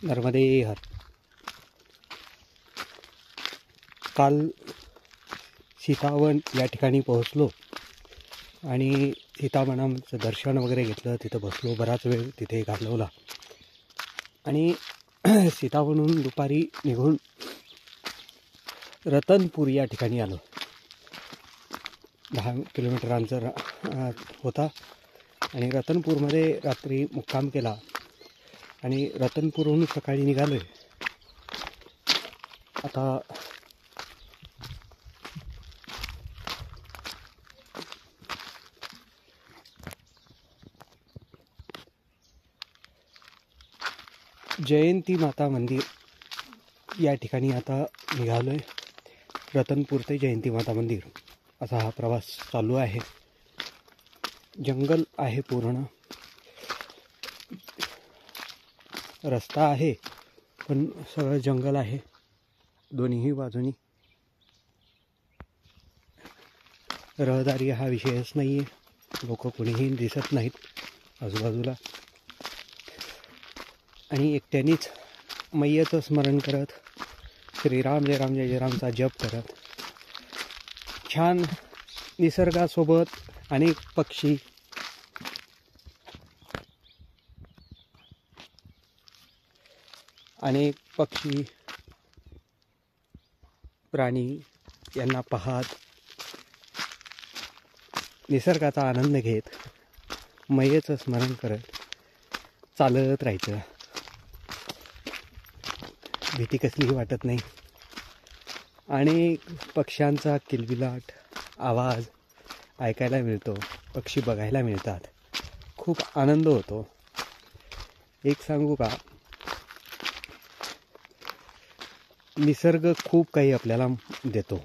नर्मदे हर. काल सीतावन या ठिकाणी पोहोचलो आणि सीतावनाचं दर्शन वगैरे घेतलं. तिथं बसलो, बराच वेळ तिथे घालवला आणि सीतावनहून दुपारी निघून रतनपूर या ठिकाणी आलो. 10 किलोमीटर अंतर होता आणि रतनपूरमध्ये रात्री मुक्काम केला आणि रतनपूरहून सकाळी निघालो. आता जयंती माता मंदिर या ठिकाणी आता निघालो आहे. रतनपूर ते जयंती माता मंदिर असा हा प्रवास चालू आहे. जंगल आहे, पूर्ण रस्ता आहे पण सगळं जंगल आहे दोन्ही बाजूनी. रहदारी हा विषयच नाही आहे. लोक कुणीही दिसत नाहीत आजूबाजूला आणि एकट्यानेच मैयाचं स्मरण करत, श्रीराम जय राम जय जय रामचा जप करत, छान निसर्गासोबत अनेक पक्षी प्राणी यांना पाहत, निसर्गाचा आनंद घेत, मैयेचं स्मरण करत चालत राहायचं. भीती कसलीही वाटत नाही. आणि पक्ष्यांचा किलबिलाट आवाज ऐकायला मिळतो, पक्षी बघायला मिळतात, खूप आनंद होतो. एक सांगू का, निसर्ग खूप काही आपल्याला देतो,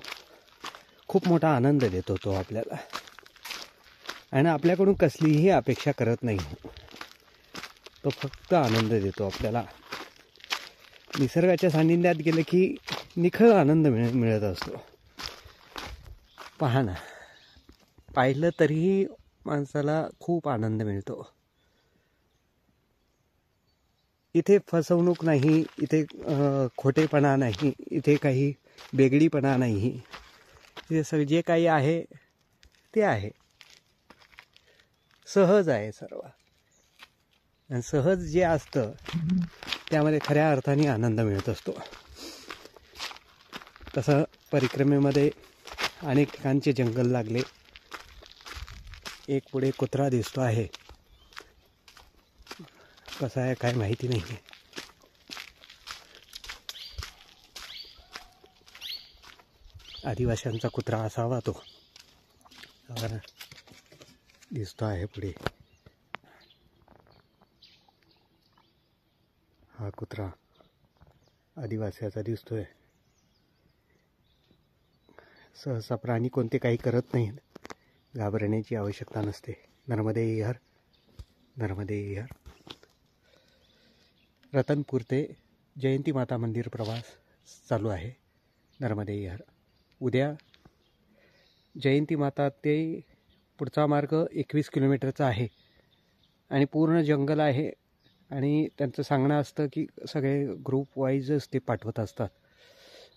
खूप मोठा आनंद देतो तो आपल्याला आणि आपल्याकडून कसलीही अपेक्षा करत नाही. तो फक्त आनंद देतो आपल्याला. निसर्गाच्या सान्निध्यात गेलं की निखळ आनंद मिळत असतो. पहा ना, पाहिलं तरीही माणसाला खूप आनंद मिळतो. इथे फसवणूक नाही, इथे खोटेपणा नाही, इथे काही वेगळीपणा नाही. इथे सगळे जे काही आहे ते आहे, सहज आहे सर्व. आणि सहज जे असतं त्यामध्ये खऱ्या अर्थाने आनंद मिळत असतो. तसं परिक्रमेमध्ये अनेक ठिकाणचे जंगल लागले. एक पुढे कुत्रा दिसतो आहे, कसा आहे काय माहिती नाही. आदिवासींचा कुत्रा असावा तो, दिसतो आहे पुढे. हा कुत्रा आदिवासीचा दिसतोय. सहसा प्राणी कोणते काही करत नाहीत, घाबरण्याची आवश्यकता नसते. नर्मदे हर, नर्मदे हर. रतनपूर ते जयंती माता मंदिर प्रवास चालू आहे. नर्मदे हर. उद्या जयंती माता ते पुढचा मार्ग 21 किलोमीटरचा आहे आणि पूर्ण जंगल आहे. आणि त्यांचं सांगणं असतं की सगळे ग्रुप वाईजच ते पाठवत असतात.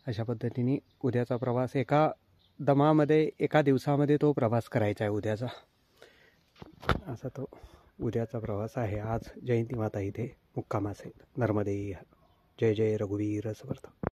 अशा पद्धतीने उद्याचा प्रवास एका दिवसामध्ये तो प्रवास करायचा आहे उद्याचा. असा तो उद्याचा प्रवास आहे. आज जयंती माता इथे मुक्कामास आहेत. नर्मदे हर. जय जय रघुवीर समर्थ.